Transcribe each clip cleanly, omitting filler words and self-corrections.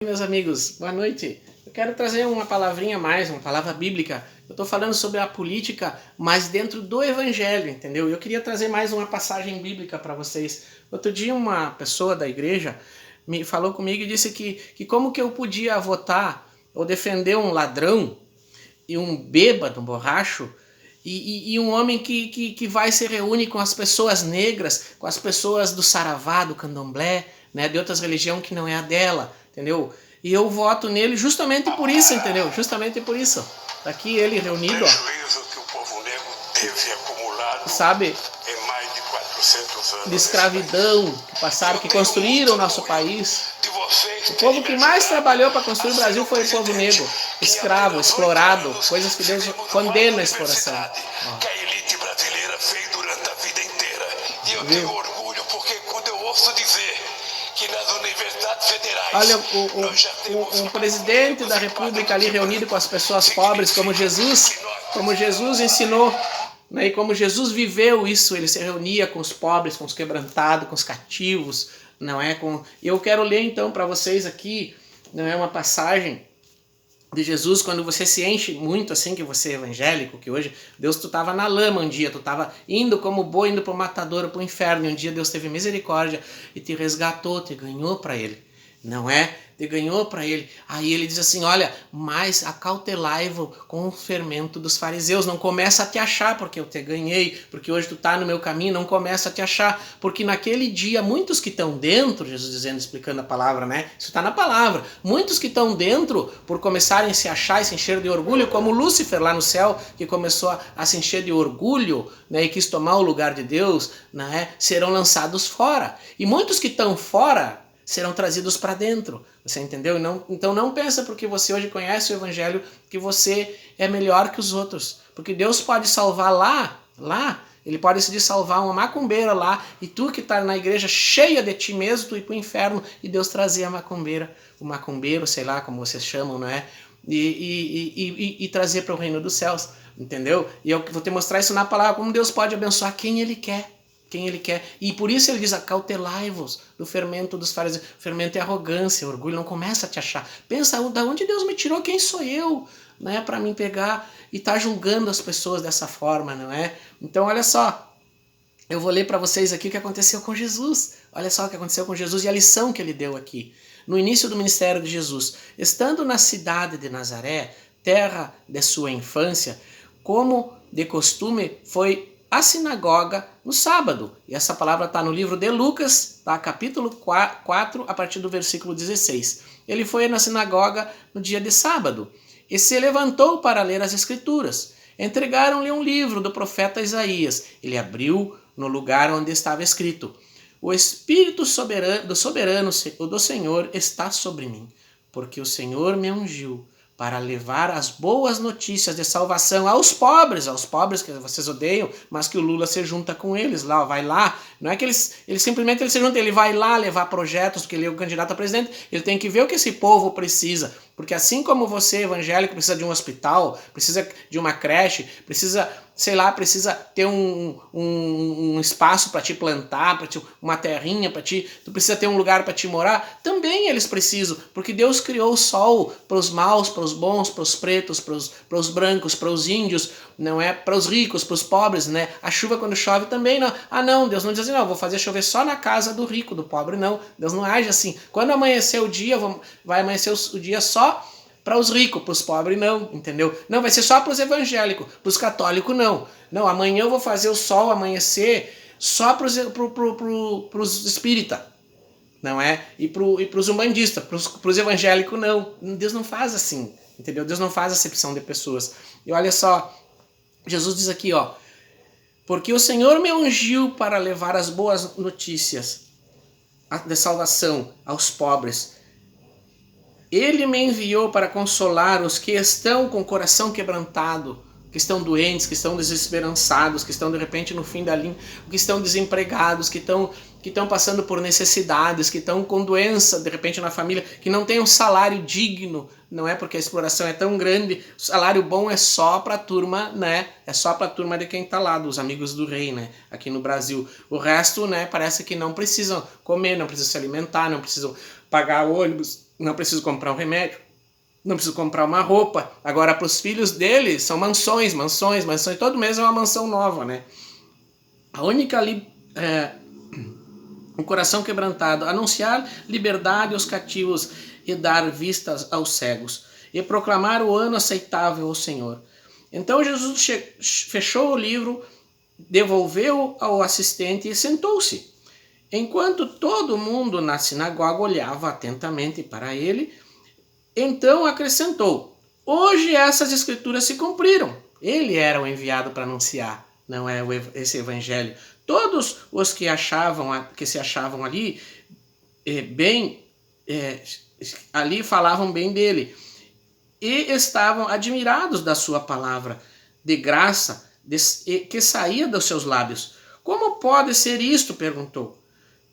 Meus amigos, boa noite. Eu quero trazer uma palavrinha a mais, uma palavra bíblica. Eu estou falando sobre a política, mas dentro do evangelho, entendeu? Eu queria trazer mais uma passagem bíblica para vocês. Outro dia uma pessoa da igreja me falou comigo e disse que como que eu podia votar ou defender um ladrão e um bêbado, um borracho, e um homem que vai se reúne com as pessoas negras, com as pessoas do saravá, do candomblé, né, de outras religiões que não é a dela, entendeu? E eu voto nele justamente por isso, entendeu? Justamente por isso. Tá aqui ele reunido, ó. Prejuízo que o povo negro teve acumulado, sabe, em mais de 400 anos de escravidão que passaram, que construíram o nosso país. O povo que mais trabalhou para construir o Brasil foi o povo negro, escravo, explorado, coisas que Deus condena a exploração. que a elite brasileira fez durante a vida inteira. E eu tenho orgulho porque quando eu ouço dizer que nas universidades federais... Olha, o presidente da República ali reunido com as pessoas pobres, como Jesus ensinou, né, e como Jesus viveu isso, ele se reunia com os pobres, com os quebrantados, com os cativos, não é? E eu quero ler então para vocês aqui, não é, uma passagem de Jesus, quando você se enche muito assim, que você é evangélico, que hoje Deus, tu estava na lama um dia, tu estava indo como boi, indo para o matadouro, para o inferno, e um dia Deus teve misericórdia e te resgatou, te ganhou para ele, não é? Te ganhou para ele. Aí ele diz assim, olha, mas acautelai-vos com o fermento dos fariseus, não começa a te achar porque eu te ganhei, porque hoje tu tá no meu caminho, não começa a te achar, porque naquele dia muitos que estão dentro, Jesus dizendo, explicando a palavra, né? Isso está na palavra. Muitos que estão dentro, por começarem a se achar e se encher de orgulho, como Lúcifer lá no céu, que começou a se encher de orgulho, né, e quis tomar o lugar de Deus, né, serão lançados fora. E muitos que estão fora serão trazidos para dentro, você entendeu? Então não pensa porque você hoje conhece o evangelho que você é melhor que os outros, porque Deus pode salvar lá, ele pode decidir salvar uma macumbeira lá, e tu que está na igreja cheia de ti mesmo, tu ir para o inferno, e Deus trazer a macumbeira, o macumbeiro, sei lá como vocês chamam, não é? E trazer para o reino dos céus, entendeu? E eu vou te mostrar isso na palavra, como Deus pode abençoar quem Ele quer. E por isso ele diz, acautelai-vos do fermento dos fariseus. Fermento é arrogância, orgulho, não começa a te achar. Pensa, da onde Deus me tirou, quem sou eu, né, para mim pegar e estar julgando as pessoas dessa forma, não é? Então olha só, eu vou ler para vocês aqui o que aconteceu com Jesus. Olha só o que aconteceu com Jesus e a lição que ele deu aqui. No início do ministério de Jesus, estando na cidade de Nazaré, terra de sua infância, como de costume, foi a sinagoga no sábado. E essa palavra está no livro de Lucas, tá? Capítulo 4, a partir do versículo 16. Ele foi na sinagoga no dia de sábado e se levantou para ler as escrituras. Entregaram-lhe um livro do profeta Isaías. Ele abriu no lugar onde estava escrito: o Espírito do Senhor está sobre mim, porque o Senhor me ungiu para levar as boas notícias de salvação aos pobres que vocês odeiam, mas que o Lula se junta com eles lá, vai lá. Não é que ele simplesmente se junta, ele vai lá levar projetos, porque ele é o candidato a presidente, ele tem que ver o que esse povo precisa. Porque assim como você, evangélico, precisa de um hospital, precisa de uma creche, precisa, sei lá, precisa ter um espaço para te plantar, uma terrinha para ti, tu precisa ter um lugar para te morar, também eles precisam, porque Deus criou o sol para os maus, para os bons, para os pretos, para os brancos, para os índios, não é? Para os ricos, para os pobres, né? A chuva quando chove também não. Ah não, Deus não diz assim, não, vou fazer chover só na casa do rico, do pobre, não. Deus não age assim. Quando amanhecer o dia, vai amanhecer o dia só para os ricos, para os pobres não, entendeu? Não, vai ser só para os evangélicos, para os católicos não. Não, amanhã eu vou fazer o sol amanhecer só para os espíritas, não é? E para os umbandistas, para os evangélicos não. Deus não faz assim, entendeu? Deus não faz acepção de pessoas. E olha só, Jesus diz aqui, ó, porque o Senhor me ungiu para levar as boas notícias de salvação aos pobres. Ele me enviou para consolar os que estão com o coração quebrantado, que estão doentes, que estão desesperançados, que estão de repente no fim da linha, que estão desempregados, que estão passando por necessidades, que estão com doença de repente na família, que não têm um salário digno, não é? Porque a exploração é tão grande, o salário bom é só para a turma, né? É só para a turma de quem está lá, dos amigos do rei, né? Aqui no Brasil. O resto, né, parece que não precisam comer, não precisam se alimentar, não precisam pagar ônibus, não preciso comprar um remédio, não preciso comprar uma roupa. Agora, para os filhos dele, são mansões. Todo mês é uma mansão nova, né? A única um coração quebrantado, anunciar liberdade aos cativos e dar vistas aos cegos, e proclamar o ano aceitável ao Senhor. Então Jesus fechou o livro, devolveu ao assistente e sentou-se. Enquanto todo mundo na sinagoga olhava atentamente para ele, então acrescentou: hoje essas escrituras se cumpriram. Ele era o enviado para anunciar, não é esse evangelho. Todos os que se achavam ali ali falavam bem dele e estavam admirados da sua palavra de graça que saía dos seus lábios. Como pode ser isto?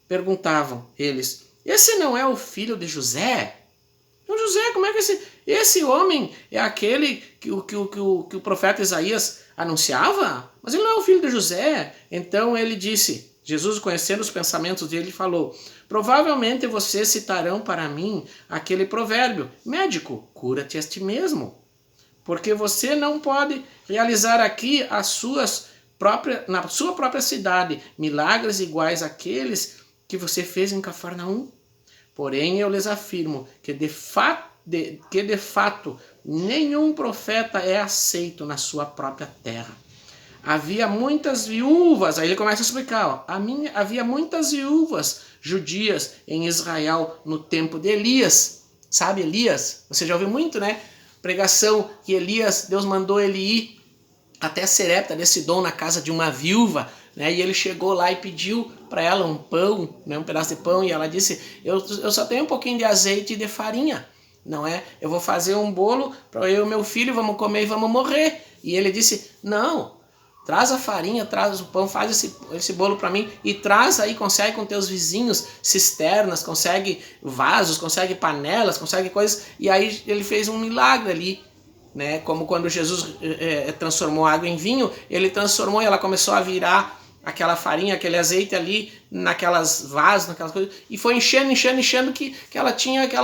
Perguntavam eles. Esse não é o filho de José? Então, José, como é que esse homem é aquele que o profeta Isaías anunciava? Mas ele não é o filho de José. Então ele disse, Jesus, conhecendo os pensamentos dele, falou: provavelmente vocês citarão para mim aquele provérbio: médico, cura-te a ti mesmo. Porque você não pode realizar aqui na sua própria cidade milagres iguais àqueles que você fez em Cafarnaum. Porém, eu lhes afirmo que de fato nenhum profeta é aceito na sua própria terra. Havia muitas viúvas, aí ele começa a explicar, havia muitas viúvas judias em Israel no tempo de Elias. Sabe Elias? Você já ouviu muito, né? Pregação que Elias, Deus mandou ele ir até Serepta de Sidom, na casa de uma viúva, né? E ele chegou lá e pediu para ela um pão, né? Um pedaço de pão, e ela disse: eu só tenho um pouquinho de azeite e de farinha, não é? Eu vou fazer um bolo para eu e meu filho, vamos comer e vamos morrer. E ele disse: não, traz a farinha, traz o pão, faz esse bolo para mim e traz aí, consegue com teus vizinhos cisternas, consegue vasos, consegue panelas, consegue coisas. E aí ele fez um milagre ali, né? Como quando Jesus transformou água em vinho, ele transformou e ela começou a virar aquela farinha, aquele azeite ali naquelas vasos, naquelas coisas, e foi enchendo que ela tinha, que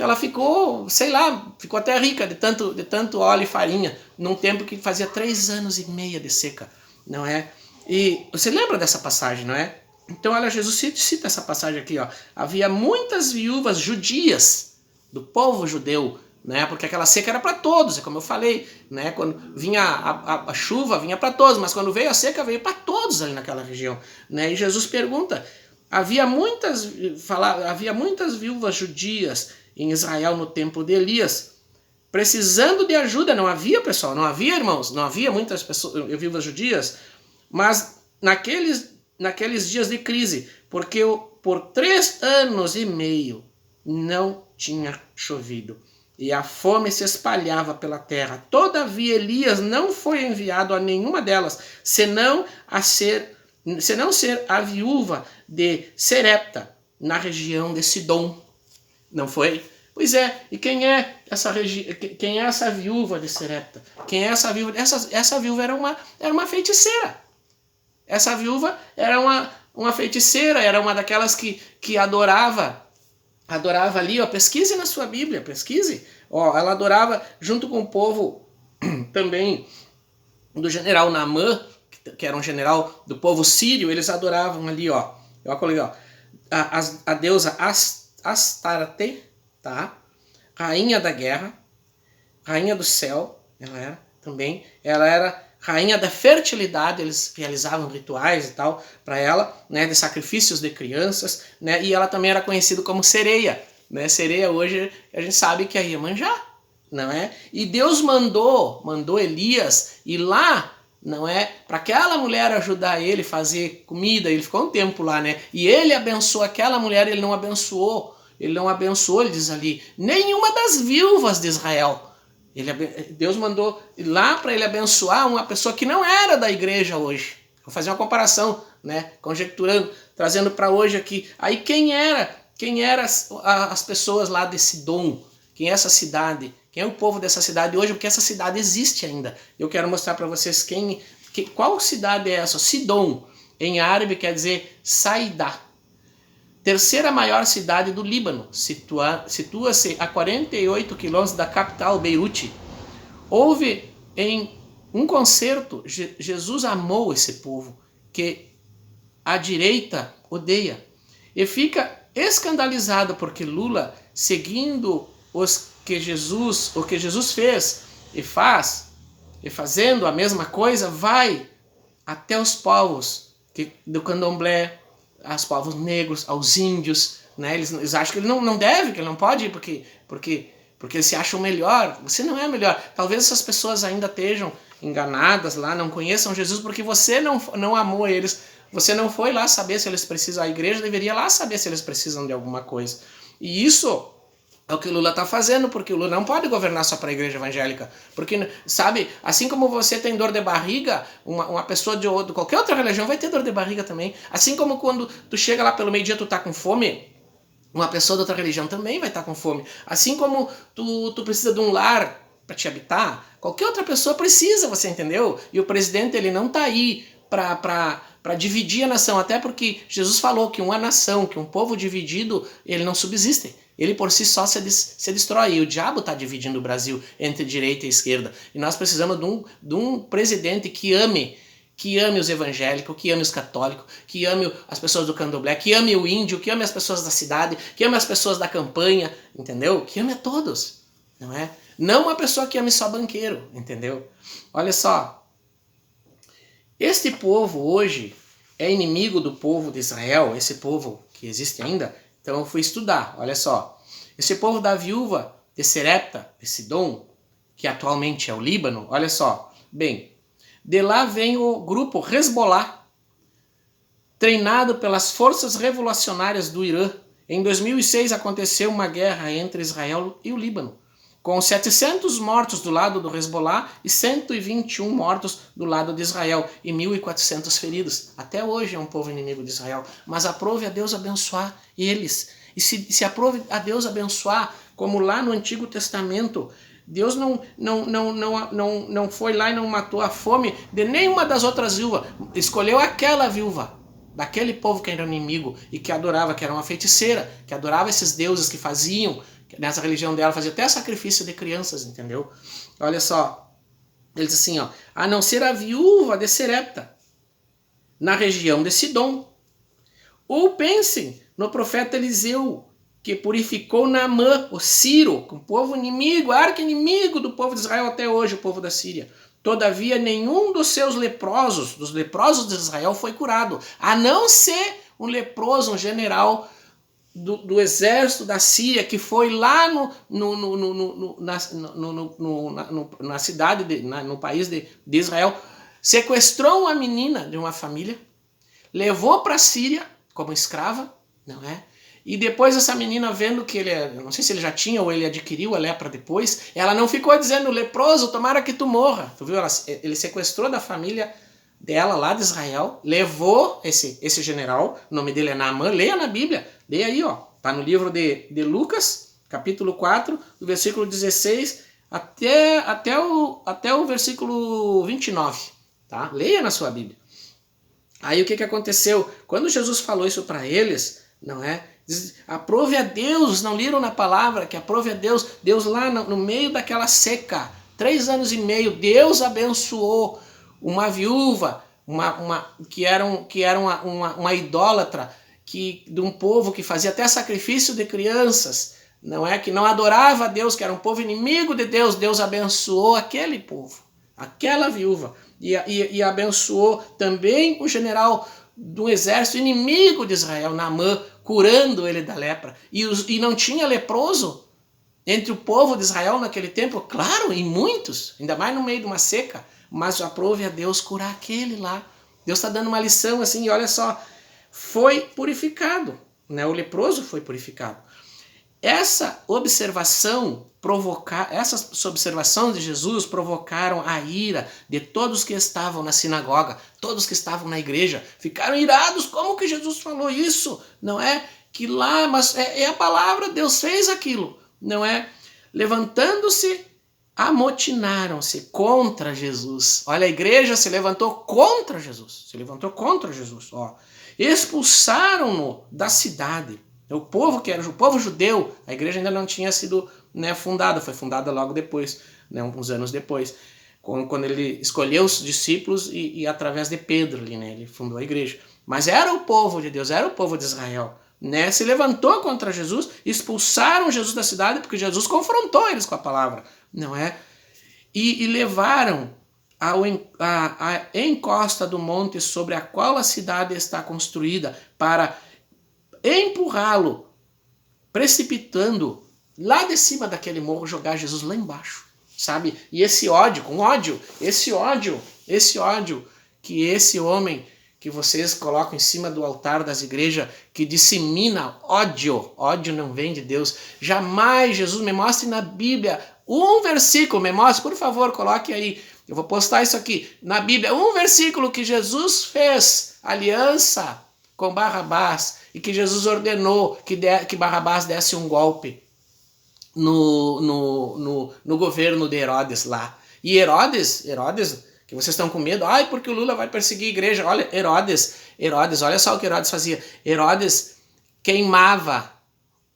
ela ficou, sei lá, ficou até rica de tanto óleo e farinha, num tempo que fazia 3 anos e meio de seca, não é? E você lembra dessa passagem, não é? Então, olha, Jesus cita essa passagem aqui, ó. Havia muitas viúvas judias do povo judeu, né? Porque aquela seca era para todos, é como eu falei, né? Quando vinha a chuva, vinha para todos, mas quando veio a seca, veio para todos ali naquela região, né? E Jesus pergunta: havia muitas viúvas judias em Israel no tempo de Elias, precisando de ajuda. Não havia, pessoal, não havia, irmãos, não havia muitas pessoas, viúvas judias, mas naqueles dias de crise, porque por 3 anos e meio não tinha chovido e a fome se espalhava pela terra. Todavia Elias não foi enviado a nenhuma delas, senão ser a viúva de Serepta, na região de Sidom. Não foi? Pois é, e quem é essa viúva de Serepta? Quem é essa viúva? Essa viúva era uma feiticeira. Essa viúva era uma feiticeira, era uma daquelas que adorava ali, ó, pesquise na sua Bíblia, pesquise. Ó, ela adorava junto com o povo também do general Naamã, que era um general do povo sírio, eles adoravam ali, ó. Eu coloquei, ó, a deusa Astarte, tá? Rainha da guerra, rainha do céu, ela era rainha da fertilidade, eles realizavam rituais e tal para ela, né, de sacrifícios de crianças, né, e ela também era conhecida como sereia, né, sereia hoje a gente sabe que é Iemanjá, não é? E Deus mandou Elias ir lá, não é, para aquela mulher ajudar ele a fazer comida. Ele ficou um tempo lá, né, e ele abençoou aquela mulher. Ele não abençoou, ele diz ali, nenhuma das viúvas de Israel. Deus mandou lá para ele abençoar uma pessoa que não era da igreja hoje. Vou fazer uma comparação, né? Conjecturando, trazendo para hoje aqui. Aí quem eram as pessoas lá de Sidom? Quem é essa cidade? Quem é o povo dessa cidade hoje? Porque essa cidade existe ainda. Eu quero mostrar para vocês qual cidade é essa. Sidom, em árabe, quer dizer Saidá. terceira maior cidade do Líbano, situa-se a 48 quilômetros da capital, Beirute. Houve em um concerto, Jesus amou esse povo, que a direita odeia. E fica escandalizado porque Lula, seguindo o que Jesus fez e faz, e fazendo a mesma coisa, vai até os povos do candomblé, aos povos negros, aos índios, né? Eles acham que ele não deve, que ele não pode ir porque eles se acham melhor. Você não é melhor. Talvez essas pessoas ainda estejam enganadas lá, não conheçam Jesus porque você não amou eles. Você não foi lá saber se eles precisam. A igreja deveria lá saber se eles precisam de alguma coisa. E isso é o que o Lula está fazendo, porque o Lula não pode governar só para a igreja evangélica. Porque, sabe, assim como você tem dor de barriga, uma pessoa de qualquer outra religião vai ter dor de barriga também. Assim como quando tu chega lá pelo meio-dia tu tá com fome, uma pessoa de outra religião também vai estar com fome. Assim como tu precisa de um lar para te habitar, qualquer outra pessoa precisa, você entendeu? E o presidente, ele não tá aí para dividir a nação, até porque Jesus falou que uma nação, que um povo dividido, ele não subsiste. Ele por si só se destrói. E o diabo está dividindo o Brasil entre direita e esquerda. E nós precisamos de um presidente que ame os evangélicos, que ame os católicos, que ame as pessoas do candomblé, que ame o índio, que ame as pessoas da cidade, que ame as pessoas da campanha, entendeu? Que ame a todos, não é? Não uma pessoa que ame só banqueiro, entendeu? Olha só, este povo hoje é inimigo do povo de Israel, esse povo que existe ainda. Então eu fui estudar, olha só. Esse povo da viúva de Serepta, de Sidom, que atualmente é o Líbano, olha só. Bem, de lá vem o grupo Hezbollah, treinado pelas forças revolucionárias do Irã. Em 2006 aconteceu uma guerra entre Israel e o Líbano, com 700 mortos do lado do Hezbollah e 121 mortos do lado de Israel e 1.400 feridos. Até hoje é um povo inimigo de Israel, mas aprove a Deus abençoar eles. E se aprove a Deus abençoar, como lá no Antigo Testamento, Deus não foi lá e não matou a fome de nenhuma das outras viúvas. Escolheu aquela viúva, daquele povo que era inimigo e que adorava, que era uma feiticeira, que adorava esses deuses que faziam, nessa religião dela, fazia até sacrifício de crianças, entendeu? Olha só, ele diz assim, ó, a não ser a viúva de Serepta, na região de Sidom. Ou pensem no profeta Eliseu, que purificou Naamã, o Ciro, um povo inimigo, arqui-inimigo do povo de Israel até hoje, o povo da Síria. Todavia, nenhum dos seus leprosos, dos leprosos de Israel, foi curado, a não ser um leproso, um general do exército da Síria, que foi lá na cidade, no país de Israel, sequestrou uma menina de uma família, levou para a Síria como escrava, não é? E depois essa menina, vendo que ele, não sei se ele já tinha ou ele adquiriu a lepra depois, ela não ficou dizendo, leproso, tomara que tu morra. Tu viu? Ele sequestrou da família dela lá de Israel, levou esse general, o nome dele é Naamã, leia na Bíblia, leia aí, ó, tá no livro de Lucas, capítulo 4, do versículo 16 até o versículo 29, tá? Leia na sua Bíblia. Aí o que aconteceu? Quando Jesus falou isso para eles, não é? Aprove a Deus, não leram na palavra que aprove a Deus, Deus lá no meio daquela seca, 3 anos e meio, Deus abençoou uma viúva, que era uma idólatra, de um povo que fazia até sacrifício de crianças, não é? Que não adorava a Deus, que era um povo inimigo de Deus, Deus abençoou aquele povo, aquela viúva, e abençoou também o general do exército inimigo de Israel, Naamã, curando ele da lepra. E não tinha leproso entre o povo de Israel naquele tempo? Claro, em muitos, ainda mais no meio de uma seca, mas aprove a Deus curar aquele lá. Deus está dando uma lição assim, e olha só, foi purificado, né? O leproso foi purificado. Essas observações de Jesus provocaram a ira de todos que estavam na sinagoga, todos que estavam na igreja, ficaram irados. Como que Jesus falou isso? Não é que lá, mas é a palavra, Deus fez aquilo, não é? Levantando-se, amotinaram-se contra Jesus. Olha, a igreja se levantou contra Jesus, ó. expulsaram-no da cidade. O povo que era o povo judeu, a igreja ainda não tinha sido, né, fundada, foi fundada logo depois, né, uns anos depois, quando ele escolheu os discípulos e através de Pedro ali, né, ele fundou a igreja. Mas era o povo de Deus, era o povo de Israel, né, se levantou contra Jesus, expulsaram Jesus da cidade porque Jesus confrontou eles com a palavra, não é? E levaram a encosta do monte sobre a qual a cidade está construída para empurrá-lo, precipitando lá de cima daquele morro, jogar Jesus lá embaixo, sabe? E esse ódio que esse homem que vocês colocam em cima do altar das igrejas, que dissemina ódio não vem de Deus. Jamais, Jesus, me mostre na Bíblia um versículo, me mostre, por favor, coloque aí, eu vou postar isso aqui, na Bíblia, um versículo que Jesus fez aliança com Barrabás e que Jesus ordenou que Barrabás desse um golpe no governo de Herodes lá. E Herodes, que vocês estão com medo, porque o Lula vai perseguir a igreja. Olha, Herodes, olha só o que Herodes fazia. Herodes queimava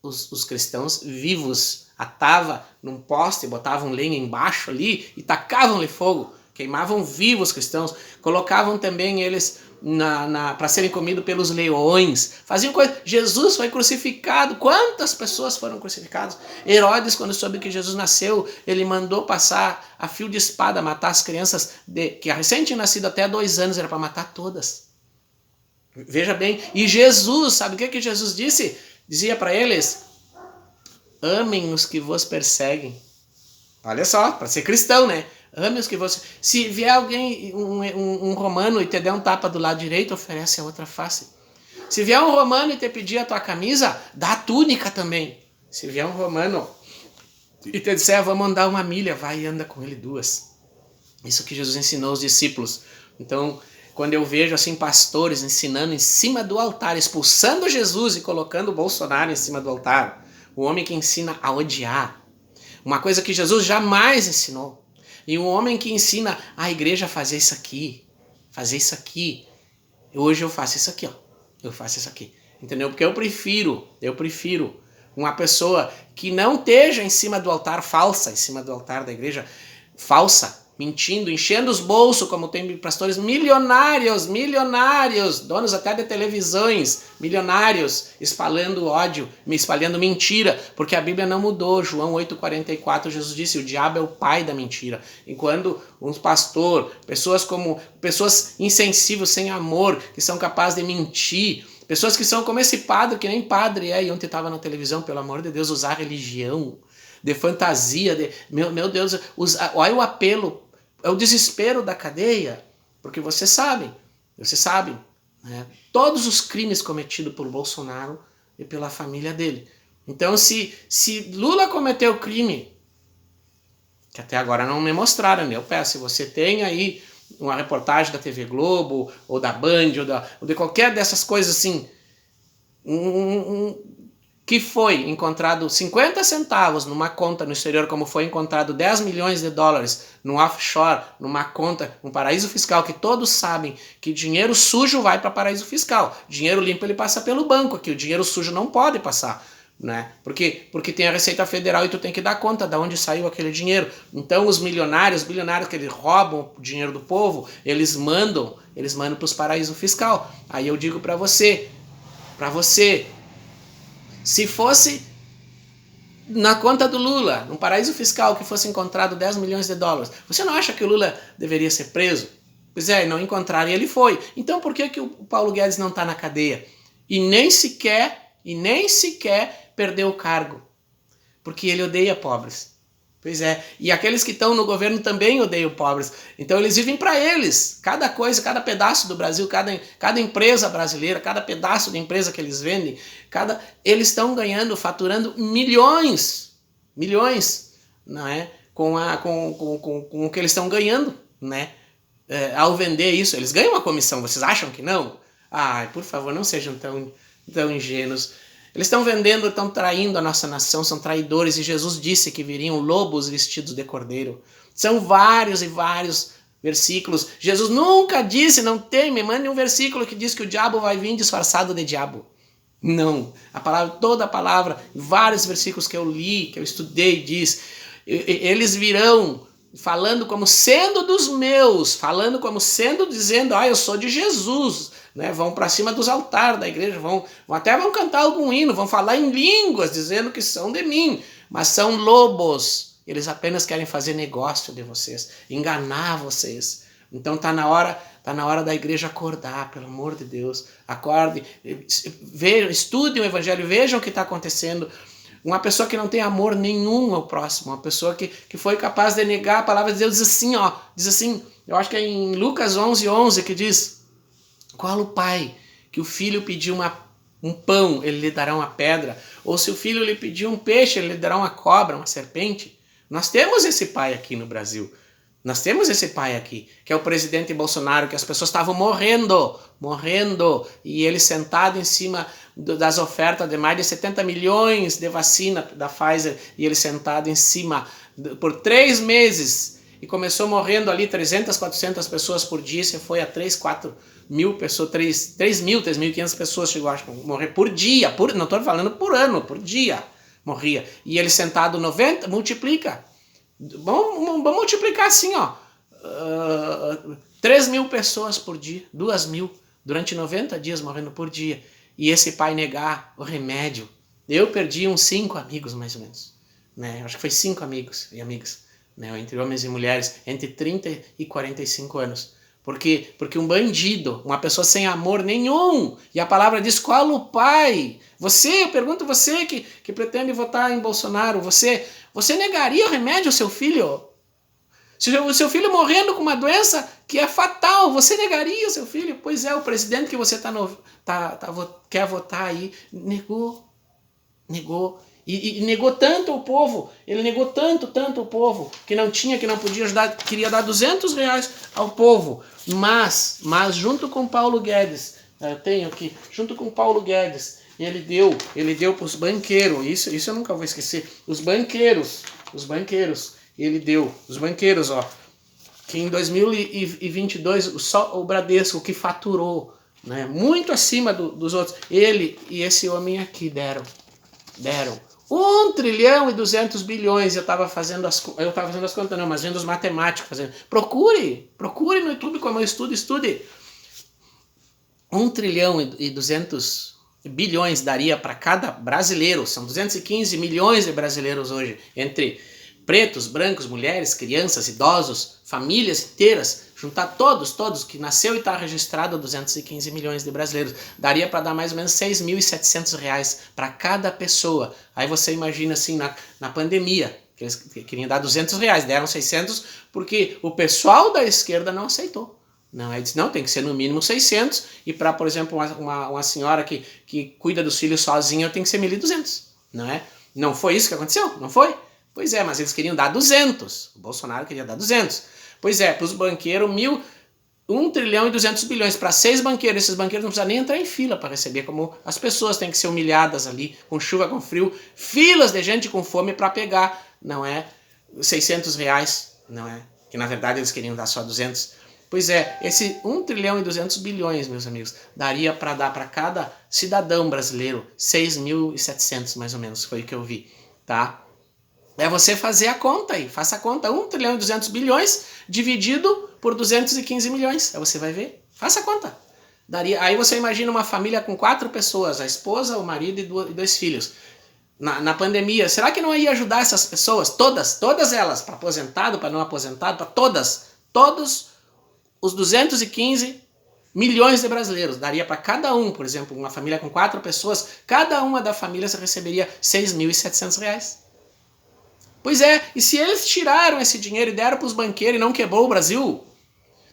os cristãos vivos, atava num poste, botavam lenha embaixo ali e tacavam-lhe fogo. Queimavam vivos os cristãos, colocavam também eles para serem comidos pelos leões, faziam coisa. Jesus foi crucificado. Quantas pessoas foram crucificadas? Herodes, quando soube que Jesus nasceu, ele mandou passar a fio de espada, matar as crianças que recém tinham nascido até 2 anos, era para matar todas. Veja bem, e Jesus, sabe o que Jesus disse? Dizia para eles: amem os que vos perseguem. Olha só, para ser cristão, né? Ame os que você... Se vier alguém, um romano, e te der um tapa do lado direito, oferece a outra face. Se vier um romano e te pedir a tua camisa, dá a túnica também. Se vier um romano e te disser, vamos andar 1 milha, vai e anda com ele 2. Isso que Jesus ensinou aos discípulos. Então, quando eu vejo assim pastores ensinando em cima do altar, expulsando Jesus e colocando o Bolsonaro em cima do altar, o homem que ensina a odiar, uma coisa que Jesus jamais ensinou. E um homem que ensina a igreja a fazer isso aqui. Hoje eu faço isso aqui, ó. Eu faço isso aqui. Entendeu? Porque eu prefiro uma pessoa que não esteja em cima do altar, falsa, em cima do altar da igreja, falsa, mentindo, enchendo os bolsos, como tem pastores milionários, donos até de televisões, milionários, espalhando ódio, espalhando mentira, porque a Bíblia não mudou. João 8,44, Jesus disse, o diabo é o pai da mentira. E quando um pastor, pessoas insensíveis, sem amor, que são capazes de mentir, pessoas que são como esse padre, que nem padre é, e ontem estava na televisão, pelo amor de Deus, usar religião, de fantasia, meu Deus, olha o apelo, é o desespero da cadeia, porque vocês sabem, né, todos os crimes cometidos por Bolsonaro e pela família dele. Então, se Lula cometeu crime, que até agora não me mostraram, né? Eu peço, se você tem aí uma reportagem da TV Globo, ou da Band, ou de qualquer dessas coisas assim, que foi encontrado 50 centavos numa conta no exterior, como foi encontrado 10 milhões de dólares num offshore, numa conta, um paraíso fiscal, que todos sabem que dinheiro sujo vai para paraíso fiscal. Dinheiro limpo ele passa pelo banco aqui, o dinheiro sujo não pode passar, né? Porque tem a Receita Federal e tu tem que dar conta de onde saiu aquele dinheiro. Então os bilionários que eles roubam o dinheiro do povo, eles mandam para os paraísos fiscal. Aí eu digo para você, se fosse na conta do Lula, num paraíso fiscal, que fosse encontrado 10 milhões de dólares, você não acha que o Lula deveria ser preso? Pois é, não encontraram e ele foi. Então por que o Paulo Guedes não está na cadeia? E nem sequer perdeu o cargo. Porque ele odeia pobres. Pois é, e aqueles que estão no governo também odeiam pobres. Então eles vivem para eles. Cada coisa, cada pedaço do Brasil, cada empresa brasileira, cada pedaço de empresa que eles vendem, eles estão ganhando, faturando milhões, não é? Com o que eles estão ganhando, né? Ao vender isso, eles ganham uma comissão. Vocês acham que não? Ai, por favor, não sejam tão ingênuos. Eles estão vendendo, estão traindo a nossa nação, são traidores, e Jesus disse que viriam lobos vestidos de cordeiro. São vários versículos. Jesus nunca disse, não tem, me mande um versículo que diz que o diabo vai vir disfarçado de diabo. Não. Toda a palavra, vários versículos que eu li, que eu estudei, diz, eles virão falando como sendo dos meus, falando como sendo, dizendo, eu sou de Jesus, né? Vão para cima dos altares da igreja, vão cantar algum hino, vão falar em línguas, dizendo que são de mim, mas são lobos, eles apenas querem fazer negócio de vocês, enganar vocês. Então tá na hora da igreja acordar, pelo amor de Deus, acorde, vejam, estudem o evangelho, vejam o que está acontecendo. Uma pessoa que não tem amor nenhum ao próximo, uma pessoa que foi capaz de negar a palavra de Deus, diz assim, eu acho que é em Lucas 11:11 que diz, qual o pai que o filho pediu um pão, ele lhe dará uma pedra, ou se o filho lhe pedir um peixe, ele lhe dará uma cobra, uma serpente? Nós temos esse pai aqui no Brasil. Nós temos esse pai aqui, que é o presidente Bolsonaro, que as pessoas estavam morrendo, e ele sentado em cima das ofertas de mais de 70 milhões de vacina da Pfizer, e ele sentado em cima por 3 meses, e começou morrendo ali 300, 400 pessoas por dia, você foi a 3, 4 mil pessoas, 3.500 pessoas chegou a morrer por dia, não estou falando por ano, por dia morria, e ele sentado 90, multiplica. Vamos multiplicar assim, 3 mil pessoas por dia, 2 mil, durante 90 dias morrendo por dia. E esse pai negar o remédio. Eu perdi uns 5 amigos, mais ou menos. Né? Acho que foi 5 amigos e amigas, né? Entre homens e mulheres, entre 30 e 45 anos. Porque um bandido, uma pessoa sem amor nenhum, e a palavra diz, qual o pai? Eu pergunto você que pretende votar em Bolsonaro, você negaria o remédio ao seu filho? Se o seu filho morrendo com uma doença que é fatal, você negaria o seu filho? Pois é, o presidente que você quer votar aí negou. E negou tanto ao povo, ele negou tanto ao povo, que não podia ajudar, queria dar R$200 ao povo, mas junto com Paulo Guedes, eu tenho aqui, junto com Paulo Guedes, ele deu para os banqueiros, isso eu nunca vou esquecer, os banqueiros, ele deu, os banqueiros, que em 2022 só o Bradesco que faturou, né, muito acima dos outros, ele e esse homem aqui deram 1 trilhão e 200 bilhões, eu estava fazendo as contas, não, mas vendo os matemáticos fazendo. Procure no YouTube como eu estude. 1 trilhão e 200 bilhões daria para cada brasileiro, são 215 milhões de brasileiros hoje, entre pretos, brancos, mulheres, crianças, idosos, famílias inteiras, juntar todos que nasceu e está registrado 215 milhões de brasileiros, daria para dar mais ou menos R$6.700 para cada pessoa. Aí você imagina assim, na pandemia, que eles queriam dar R$200, deram 600, porque o pessoal da esquerda não aceitou. Não, ele disse, não, tem que ser no mínimo 600, e para, por exemplo, uma senhora que cuida dos filhos sozinha, tem que ser 1.200, não é? Não foi isso que aconteceu? Não foi? Pois é, mas eles queriam dar 200. O Bolsonaro queria dar 200. Pois é, para os banqueiros, 1 trilhão e 200 bilhões. Para 6 banqueiros, esses banqueiros não precisam nem entrar em fila para receber, como as pessoas têm que ser humilhadas ali, com chuva, com frio. Filas de gente com fome para pegar, não é? R$600, não é? Que na verdade eles queriam dar só 200. Pois é, esse 1 trilhão e 200 bilhões, meus amigos, daria para dar para cada cidadão brasileiro 6.700, mais ou menos, foi o que eu vi, tá? É você fazer a conta aí, faça a conta, 1 trilhão e 200 bilhões dividido por 215 milhões, aí você vai ver, faça a conta. Aí você imagina uma família com 4 pessoas, a esposa, o marido e 2 filhos. Na pandemia, será que não ia ajudar essas pessoas, todas elas, para aposentado, para não aposentado, para todos os 215 milhões de brasileiros, daria para cada um, por exemplo, uma família com 4 pessoas, cada uma da família receberia R$6.700. Pois é, e se eles tiraram esse dinheiro e deram para os banqueiros e não quebrou o Brasil,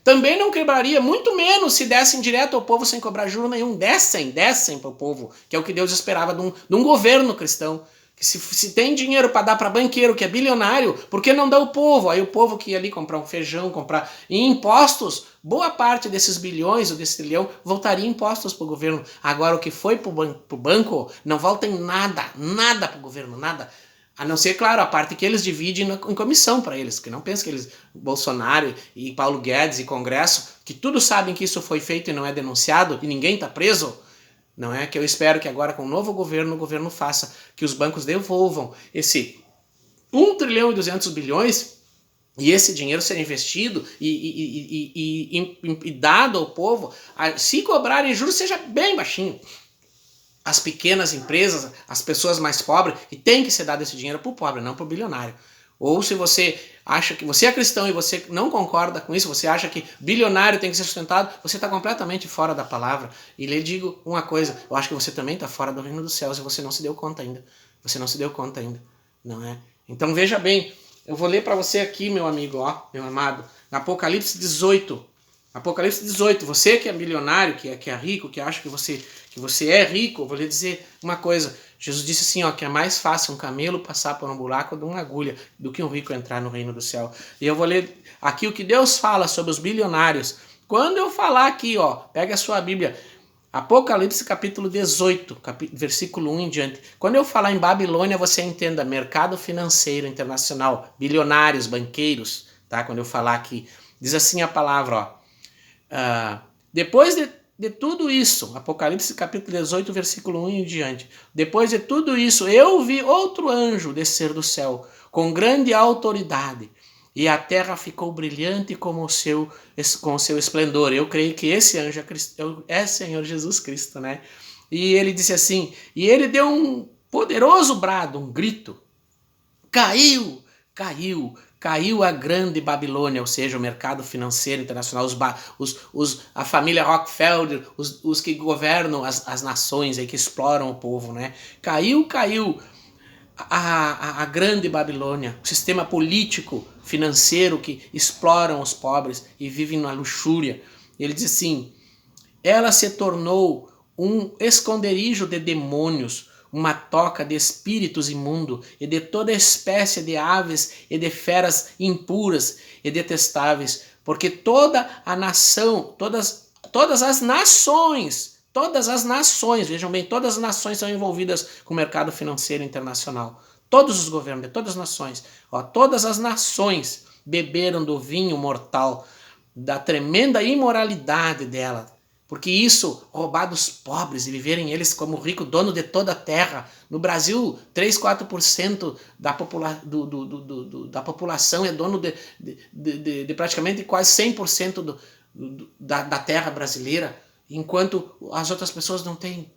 também não quebraria, muito menos se dessem direto ao povo sem cobrar juro nenhum. Dessem para o povo, que é o que Deus esperava de um governo cristão. Que se tem dinheiro para dar para banqueiro que é bilionário, por que não dá o povo? Aí o povo que ia ali comprar um feijão, comprar em impostos, boa parte desses bilhões ou desse trilhão voltaria em impostos para o governo. Agora o que foi para o banco não volta em nada para o governo, nada. A não ser, claro, a parte que eles dividem em comissão para eles, que não pensam que eles, Bolsonaro e Paulo Guedes e Congresso, que tudo sabem que isso foi feito e não é denunciado e ninguém está preso, não é? Que eu espero que agora com o novo governo, o governo faça que os bancos devolvam esse 1 trilhão e 200 bilhões e esse dinheiro seja investido e dado ao povo, se cobrarem juros seja bem baixinho. As pequenas empresas, as pessoas mais pobres, e tem que ser dado esse dinheiro para o pobre, não para o bilionário. Ou se você acha que você é cristão e você não concorda com isso, você acha que bilionário tem que ser sustentado, você está completamente fora da palavra. E lhe digo uma coisa, eu acho que você também está fora do reino dos céus e você não se deu conta ainda. Você não se deu conta ainda, não é? Então veja bem, eu vou ler para você aqui, meu amigo, ó, meu amado, Apocalipse 18. Apocalipse 18, você que é milionário, que é rico, que acha que você é rico, eu vou lhe dizer uma coisa. Jesus disse assim, ó, que é mais fácil um camelo passar por um buraco de uma agulha do que um rico entrar no reino do céu. E eu vou ler aqui o que Deus fala sobre os bilionários. Quando eu falar aqui, ó, pega a sua Bíblia, Apocalipse capítulo 18, versículo 1 em diante. Quando eu falar em Babilônia, você entenda mercado financeiro internacional, bilionários, banqueiros, tá? Quando eu falar aqui, diz assim a palavra, ó. Depois de tudo isso, Apocalipse capítulo 18, versículo 1 em diante. Depois de tudo isso, eu vi outro anjo descer do céu, com grande autoridade, e a terra ficou brilhante com o seu esplendor. Eu creio que esse anjo é Senhor Jesus Cristo, né? E ele disse assim, e ele deu um poderoso brado, um grito. Caiu a grande Babilônia, ou seja, o mercado financeiro internacional, a família Rockefeller, os que governam as nações aí, que exploram o povo, né? Caiu a grande Babilônia, o sistema político, financeiro que exploram os pobres e vivem na luxúria. Ele diz assim, ela se tornou um esconderijo de demônios, uma toca de espíritos imundos e de toda espécie de aves e de feras impuras e detestáveis, porque toda a nação, todas as nações, vejam bem, todas as nações são envolvidas com o mercado financeiro internacional. Todos os governos de todas as nações, ó, todas as nações beberam do vinho mortal, da tremenda imoralidade dela, porque isso, roubar dos pobres e viverem eles como rico, dono de toda a terra. No Brasil, 3, 4% da população é dono de praticamente quase 100% da terra brasileira, enquanto as outras pessoas não têm.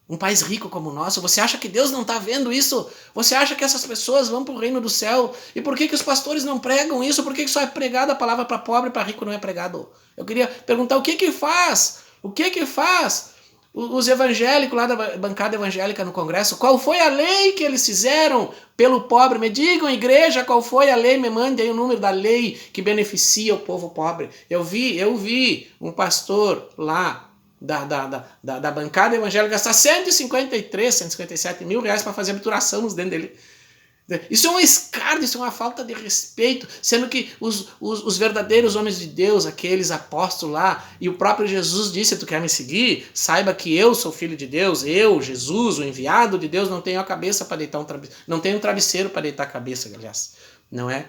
Um país rico como o nosso, você acha que Deus não está vendo isso? Você acha que essas pessoas vão para o reino do céu? E por que os pastores não pregam isso? Por que só é pregada a palavra para pobre e para rico não é pregado? Eu queria perguntar o que faz? O que faz? Os evangélicos lá da bancada evangélica no Congresso, qual foi a lei que eles fizeram pelo pobre? Me digam, igreja, qual foi a lei? Me mande aí o número da lei que beneficia o povo pobre. Eu vi um pastor lá, da bancada evangélica gastar 157 mil reais para fazer obturação nos dentes dele. Isso é um escárnio, isso é uma falta de respeito, sendo que os verdadeiros homens de Deus, aqueles apóstolos lá, e o próprio Jesus disse, tu quer me seguir? Saiba que eu sou filho de Deus, eu, Jesus, o enviado de Deus, não tenho a cabeça para deitar não tenho um travesseiro para deitar a cabeça, aliás, não é?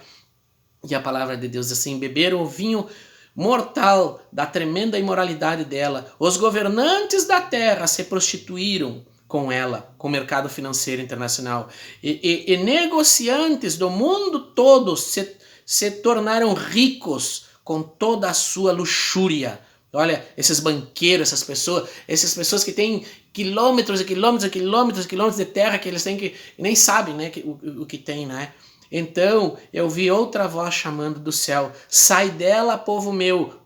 E a palavra de Deus diz assim, beberam o vinho mortal da tremenda imoralidade dela. Os governantes da terra se prostituíram com ela, com o mercado financeiro internacional. E negociantes do mundo todo se tornaram ricos com toda a sua luxúria. Olha, esses banqueiros, essas pessoas que têm quilômetros e quilômetros e quilômetros e quilômetros de terra que eles têm que nem sabem, né, o que tem, né? Então eu vi outra voz chamando do céu, sai dela, povo meu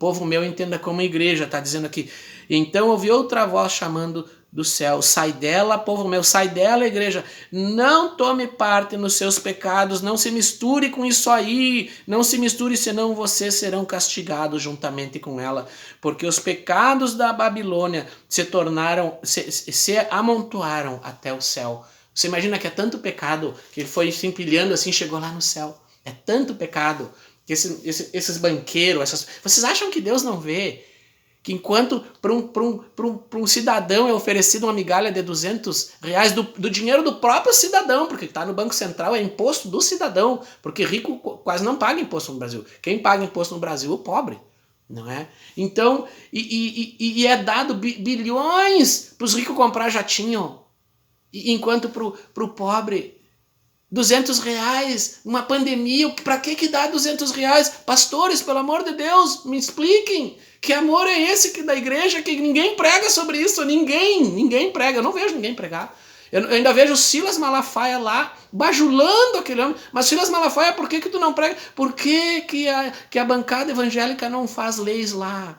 entenda como igreja, está dizendo aqui. Então eu vi outra voz chamando do céu, sai dela, povo meu, sai dela, igreja, não tome parte nos seus pecados, não se misture com isso aí, não se misture, senão vocês serão castigados juntamente com ela, porque os pecados da Babilônia se amontoaram até o céu. Você imagina que é tanto pecado que ele foi se empilhando assim, chegou lá no céu. É tanto pecado que esses banqueiros, vocês acham que Deus não vê? Que enquanto para um cidadão é oferecido uma migalha de R$200 do dinheiro do próprio cidadão, porque está no Banco Central, é imposto do cidadão, porque rico quase não paga imposto no Brasil. Quem paga imposto no Brasil é o pobre, não é? Então, e é dado bilhões para os ricos comprar jatinho, enquanto para o pobre... R$200, uma pandemia, pra que dá R$200? Pastores, pelo amor de Deus, me expliquem, que amor é esse que da igreja, que ninguém prega sobre isso, ninguém prega, eu não vejo ninguém pregar. Eu ainda vejo o Silas Malafaia lá, bajulando aquele homem, mas Silas Malafaia, por que tu não prega? Por que a bancada evangélica não faz leis lá?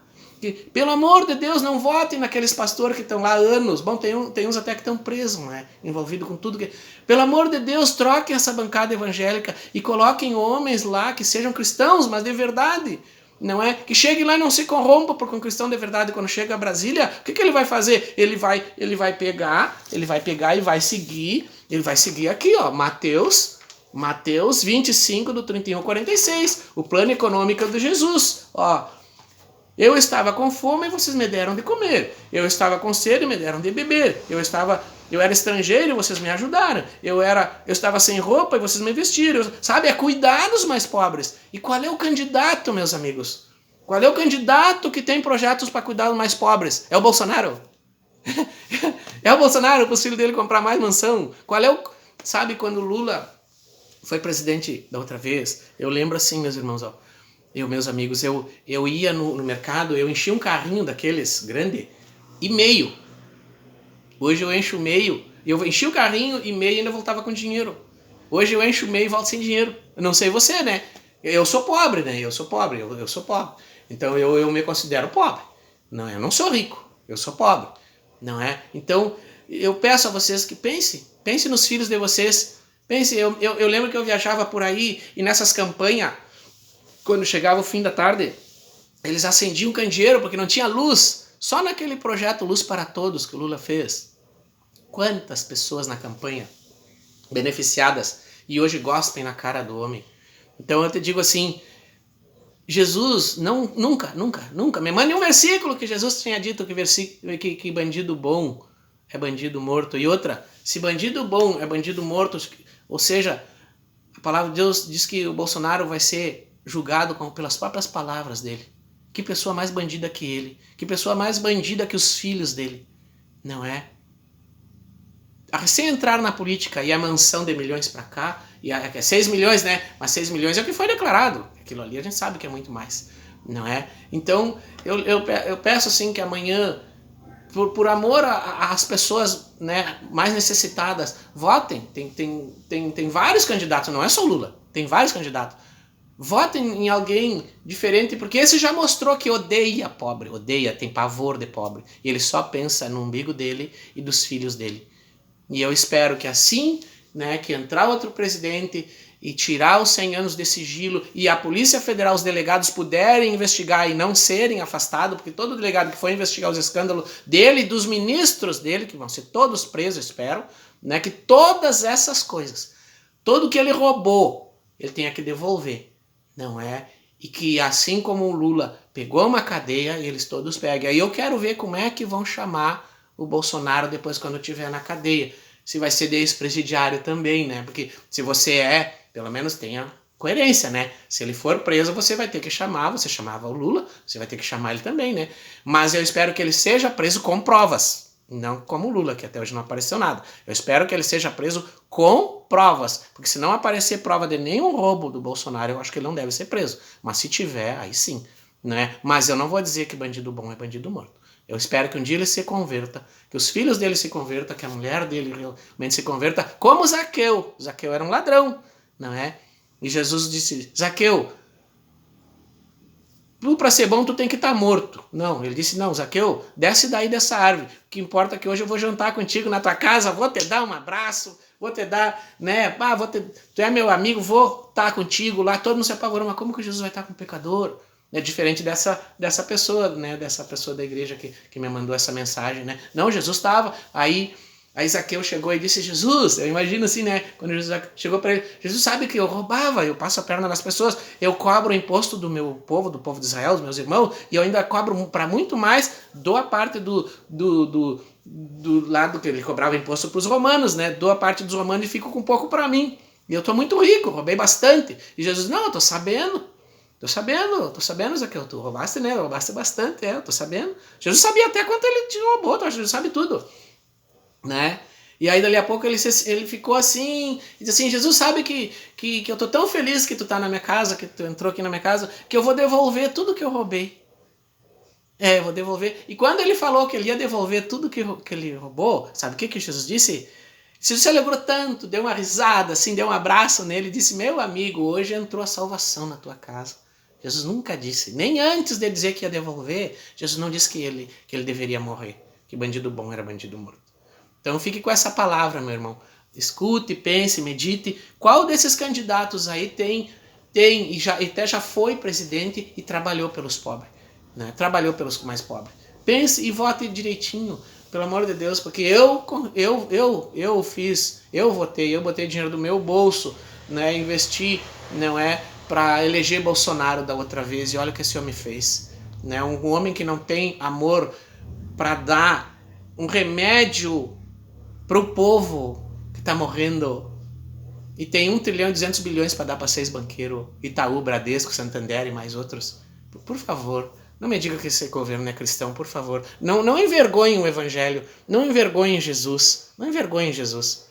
Pelo amor de Deus, não votem naqueles pastores que estão lá há anos. Bom, tem uns até que estão presos, né? Envolvidos com tudo que... Pelo amor de Deus, troquem essa bancada evangélica e coloquem homens lá que sejam cristãos, mas de verdade. Não é? Que chegue lá e não se corrompa, porque um cristão de verdade, quando chega a Brasília, o que ele vai fazer? Ele vai pegar e vai seguir aqui, ó, Mateus 25, do 31 ao 46, o plano econômico de Jesus, ó. Eu estava com fome e vocês me deram de comer. Eu estava com sede e me deram de beber. Eu era estrangeiro e vocês me ajudaram. Eu estava sem roupa e vocês me vestiram. Sabe, é cuidar dos mais pobres. E qual é o candidato, meus amigos? Qual é o candidato que tem projetos para cuidar dos mais pobres? É o Bolsonaro? É o Bolsonaro para o filho dele comprar mais mansão? Qual é o... Sabe, quando o Lula foi presidente da outra vez, eu lembro assim, meus irmãos, ó. Meus amigos, eu ia no mercado, eu enchia um carrinho daqueles grande e meio. Hoje eu encho meio, eu enchi o carrinho e meio e ainda voltava com dinheiro. Hoje eu encho meio e volto sem dinheiro. Eu não sei você, né? Eu sou pobre, né? Eu sou pobre. Então eu me considero pobre. Não, eu não sou rico, eu sou pobre. Não é? Então eu peço a vocês que pensem nos filhos de vocês. Pense, eu lembro que eu viajava por aí e nessas campanhas, quando chegava o fim da tarde, eles acendiam candeeiro porque não tinha luz. Só naquele projeto Luz para Todos que o Lula fez. Quantas pessoas na campanha beneficiadas e hoje gospem na cara do homem. Então eu te digo assim, Jesus nunca me mande um versículo que Jesus tinha dito que bandido bom é bandido morto. E outra, se bandido bom é bandido morto, ou seja, a palavra de Deus diz que o Bolsonaro vai ser julgado pelas próprias palavras dele. Que pessoa mais bandida que ele. Que pessoa mais bandida que os filhos dele. Não é? Sem entrar na política e a mansão de milhões para cá, e 6 milhões, né? Mas 6 milhões é o que foi declarado. Aquilo ali a gente sabe que é muito mais. Não é? Então, eu peço assim que amanhã, por amor às pessoas, né, mais necessitadas, votem. Tem vários candidatos, não é só o Lula. Tem vários candidatos. Votem em alguém diferente, porque esse já mostrou que odeia pobre, tem pavor de pobre. E ele só pensa no umbigo dele e dos filhos dele. E eu espero que assim, né, que entrar outro presidente e tirar os 100 anos de sigilo e a Polícia Federal, os delegados puderem investigar e não serem afastados, porque todo delegado que for investigar os escândalos dele e dos ministros dele, que vão ser todos presos, espero, né, que todas essas coisas, tudo que ele roubou, ele tenha que devolver. Não é? E que assim como o Lula pegou uma cadeia, eles todos peguem. Aí eu quero ver como é que vão chamar o Bolsonaro depois quando estiver na cadeia. Se vai ser de ex-presidiário também, né? Porque se você pelo menos tenha coerência, né? Se ele for preso, você vai ter que chamar, você chamava o Lula, você vai ter que chamar ele também, né? Mas eu espero que ele seja preso com provas. Não como o Lula, que até hoje não apareceu nada. Eu espero que ele seja preso com provas. Porque se não aparecer prova de nenhum roubo do Bolsonaro, eu acho que ele não deve ser preso. Mas se tiver, aí sim. Né? Mas eu não vou dizer que bandido bom é bandido morto. Eu espero que um dia ele se converta, que os filhos dele se convertam, que a mulher dele realmente se converta, como Zaqueu. Zaqueu era um ladrão, não é? E Jesus disse, Zaqueu, tu para ser bom tu tem que estar morto. Não, ele disse, não, Zaqueu, desce daí dessa árvore. O que importa é que hoje eu vou jantar contigo na tua casa, vou te dar um abraço, vou te dar, né, tu é meu amigo, vou estar contigo lá. Todo mundo se apavorou, mas como que Jesus vai estar com o pecador? É diferente dessa pessoa, né, dessa pessoa da igreja que me mandou essa mensagem, né? Não, Jesus estava. Aí Aí Zaqueu chegou e disse, Jesus, eu imagino assim, né? Quando Jesus chegou para ele, Jesus sabe que eu roubava, eu passo a perna nas pessoas, eu cobro o imposto do meu povo, do povo de Israel, dos meus irmãos, e eu ainda cobro para muito mais, dou a parte do lado que ele cobrava imposto para os romanos, né? Dou a parte dos romanos e fico com pouco para mim. E eu estou muito rico, roubei bastante. E Jesus, não, eu estou sabendo, Zaqueu, tu roubaste, né? Roubaste bastante, eu estou sabendo. Jesus sabia até quanto ele te roubou, Jesus sabe tudo. Né? E aí dali a pouco ele ficou assim, e disse assim, Jesus sabe que eu tô tão feliz que tu tá na minha casa, que tu entrou aqui na minha casa, que eu vou devolver tudo que eu roubei. Eu vou devolver. E quando ele falou que ele ia devolver tudo que ele roubou, sabe o que Jesus disse? Jesus se alegrou tanto, deu uma risada, assim, deu um abraço nele e disse, meu amigo, hoje entrou a salvação na tua casa. Jesus nunca disse, nem antes de dizer que ia devolver, Jesus não disse que ele deveria morrer, que bandido bom era bandido morto. Então fique com essa palavra, meu irmão. Escute, pense, medite. Qual desses candidatos aí tem e até já foi presidente e trabalhou pelos pobres, né? Trabalhou pelos mais pobres. Pense e vote direitinho, pelo amor de Deus, porque eu botei dinheiro do meu bolso, né? Investi, não é, para eleger Bolsonaro da outra vez e olha o que esse homem fez, né? Um homem que não tem amor para dar um remédio para o povo que está morrendo e tem 1 trilhão e 200 bilhões para dar para 6 banqueiros, Itaú, Bradesco, Santander e mais outros. Por favor, não me diga que esse governo é cristão, por favor. Não envergonhem o evangelho, não envergonhem Jesus, não envergonhem Jesus.